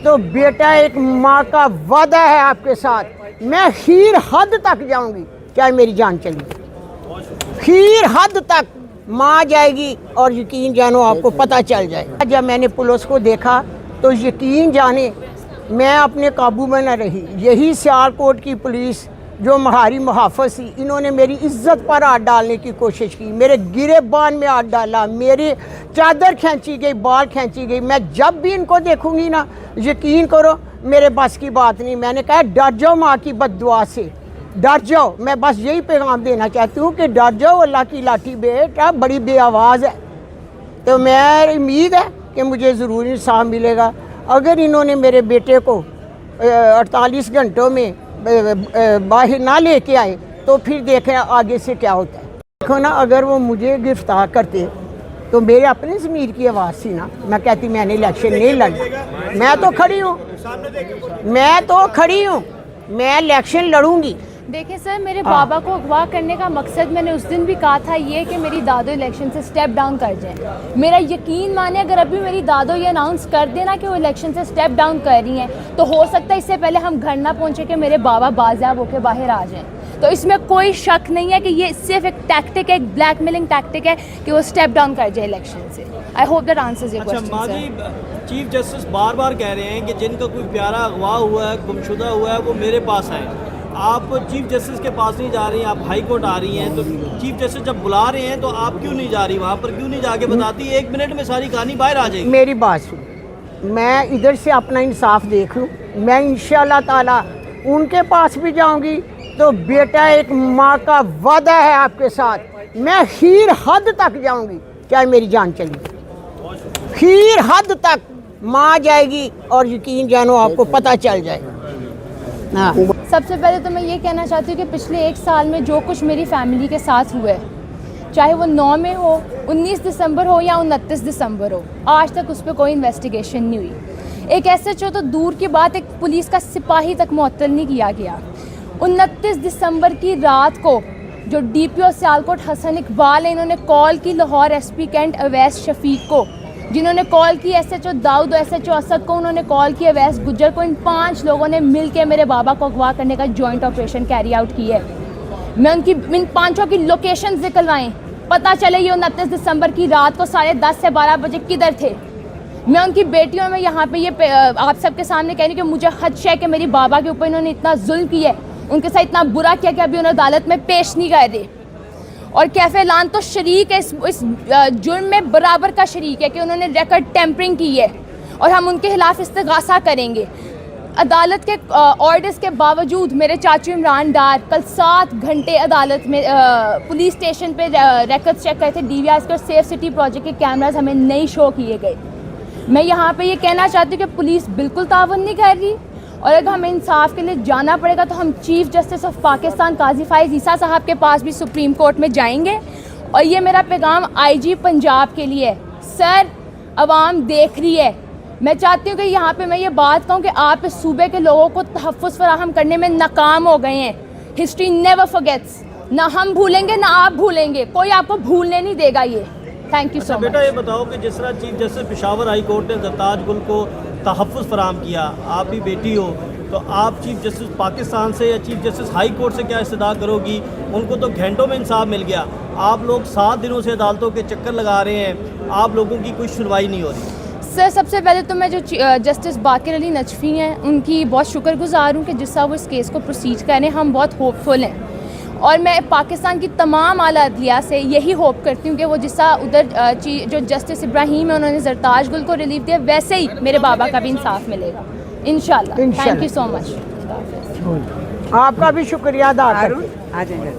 तो बेटा एक माँ का वादा है आपके साथ, मैं खीर हद तक जाऊंगी चाहे मेरी जान चली, खीर हद तक माँ जाएगी। और यकीन जानो आपको पता चल जाएगा। जब मैंने पुलिस को देखा तो यकीन जाने मैं अपने काबू में न रही। यही सियालकोट की पुलिस जो हमारी मुहाफ़िज़ थी, इन्होंने मेरी इज्जत पर हाथ डालने की कोशिश की, मेरे गिरेबान में हाथ डाला, मेरी चादर खींची गई, बाल खींची गई। मैं जब भी इनको देखूंगी ना, यकीन करो मेरे बस की बात नहीं। मैंने कहा डर जाओ माँ की बद्दुआ से, डर जाओ। मैं बस यही पैगाम देना चाहती हूँ कि डर जाओ, अल्लाह की लाठी बेटा बड़ी बेआवाज़ है। तो मैं उम्मीद है कि मुझे ज़रूर इंसाफ मिलेगा। अगर इन्होंने मेरे बेटे को 48 घंटों में बाहर ना लेके आए तो फिर देखें आगे से क्या होता है। देखो ना, अगर वो मुझे गिरफ्तार करते तो मेरे अपने ज़मीर की आवाज़ थी ना, मैं कहती मैंने इलेक्शन नहीं लड़ा। मैं तो खड़ी हूँ, मैं इलेक्शन लड़ूंगी। देखिए सर, मेरे बाबा को अगवा करने का मकसद मैंने उस दिन भी कहा था ये कि मेरी दादो इलेक्शन से स्टेप डाउन कर जाएं। मेरा यकीन माने, अगर अभी मेरी दादो ये अनाउंस कर देना कि वो इलेक्शन से स्टेप डाउन कर रही हैं, तो हो सकता है इससे पहले हम घर ना पहुंचे कि मेरे बाबा बाज़ाब होकर बाहर आ जाएं। तो इसमें कोई शक नहीं है कि ये सिर्फ एक टैक्टिक है, एक ब्लैकमेलिंग टैक्टिक है कि वो स्टेप डाउन कर जाए इलेक्शन से। I hope that answers your question. माँ जी, चीफ जस्टिस बार बार कह रहे हैं कि जिनका कोई प्यारा अगवा हुआ है, गुमशुदा हुआ है, वो मेरे पास आए। आप चीफ जस्टिस के पास नहीं जा रही हैं, आप हाई कोर्ट आ रही हैं, तो चीफ जस्टिस जब बुला रहे हैं तो आप क्यों नहीं जा रही वहाँ पर? क्यों नहीं जाके बताती? 1 मिनट में सारी कहानी बाहर आ जाएगी। मेरी बात सुन, मैं इधर से अपना इंसाफ देख लूँ, मैं इंशाल्लाह ताला उनके पास भी जाऊँगी। तो बेटा एक माँ का वादा है आपके साथ, मैं खीर हद तक जाऊँगी चाहे मेरी जान चली, खीर हद तक माँ जाएगी। और यकीन जानो आपको पता चल जाएगा। हाँ। सबसे पहले तो मैं ये कहना चाहती हूँ कि पिछले 1 साल में जो कुछ मेरी फैमिली के साथ हुआ है, चाहे वो 9 में हो, 19 दिसंबर हो या 29 दिसंबर हो, आज तक उस पर कोई इन्वेस्टिगेशन नहीं हुई। एक SHO तो दूर की बात, एक पुलिस का सिपाही तक मुअत्तल नहीं किया गया। 29 दिसंबर की रात को जो DPO सियालकोट हसन इकबाल है, इन्होंने कॉल की लाहौर SP कैंट अवैस शफीक को, जिन्होंने कॉल की SHO दाऊद, SHO असद को, उन्होंने कॉल की अवैस गुज्जर को। इन 5 लोगों ने मिलकर मेरे बाबा को अगवा करने का जॉइंट ऑपरेशन कैरी आउट किया है। मैं उनकी इन 5 की लोकेशन निकलवाएं, पता चले ये 29 दिसंबर की रात को 10:30 से 12 बजे किधर थे। मैं उनकी बेटियों में यहाँ पे ये आप सबके सामने कह रही हूँ कि मुझे खदशा है कि मेरी बाबा के ऊपर इन्होंने इतना जुल्म किया है, उनके साथ इतना बुरा किया कि अभी उन्हें अदालत में पेश नहीं कर रहे। और कैफे ऐलान तो शरीक है इस जुर्म में, बराबर का शरीक है कि उन्होंने रिकॉर्ड टेम्परिंग की है और हम उनके खिलाफ इस्तिगासा करेंगे। अदालत के ऑर्डर्स के बावजूद मेरे चाचू इमरान डार कल 7 घंटे अदालत में पुलिस स्टेशन पे रिकॉर्ड चेक करे थे। DVRs के और सेफ सिटी प्रोजेक्ट के कैमरास हमें नहीं शो किए गए। मैं यहाँ पे ये कहना चाहती हूँ कि पुलिस बिल्कुल तावन नहीं कर रही, और अगर हमें इंसाफ के लिए जाना पड़ेगा तो हम चीफ जस्टिस ऑफ पाकिस्तान काजी फाइज ईसा साहब के पास भी सुप्रीम कोर्ट में जाएंगे। और ये मेरा पैगाम IG पंजाब के लिए है। सर, अवाम देख रही है, मैं चाहती हूँ कि यहाँ पे मैं ये बात कहूँ कि आप इस सूबे के लोगों को तहफ़्फ़ुज़ फराहम करने में नाकाम हो गए हैं। हिस्ट्री नेवर फॉरगेट्स, ना हम भूलेंगे ना आप भूलेंगे, कोई आपको भूलने नहीं देगा ये। Thank you so much. बेटा ये बताओ कि जिस तरह chief justice Peshawar high court ने जरताज गुल को तहफ़्फ़ुज़ फराहम किया, आप भी बेटी हो, तो आप चीफ जस्टिस पाकिस्तान से या चीफ जस्टिस हाई कोर्ट से क्या इस्तदा करोगी? उनको तो घंटों में इंसाफ मिल गया, आप लोग 7 दिनों से अदालतों के चक्कर लगा रहे हैं, आप लोगों की कोई सुनवाई नहीं हो रही। सर, सबसे पहले तो मैं जो जस्टिस बाकिर अली नजफी हैं उनकी बहुत शुक्रगुजार हूँ कि जिस तरह वो इस केस को प्रोसीड करें। हम बहुत होपफुल हैं और मैं पाकिस्तान की तमाम आला अदलिया से यही होप करती हूँ कि वो जिस तरह उधर जो जस्टिस इब्राहीम है उन्होंने जरताज गुल को रिलीफ दिया, वैसे ही मेरे बाबा का भी इंसाफ मिलेगा इंशाल्लाह। Thank you so much. आपका भी शुक्रिया अदा करते हैं।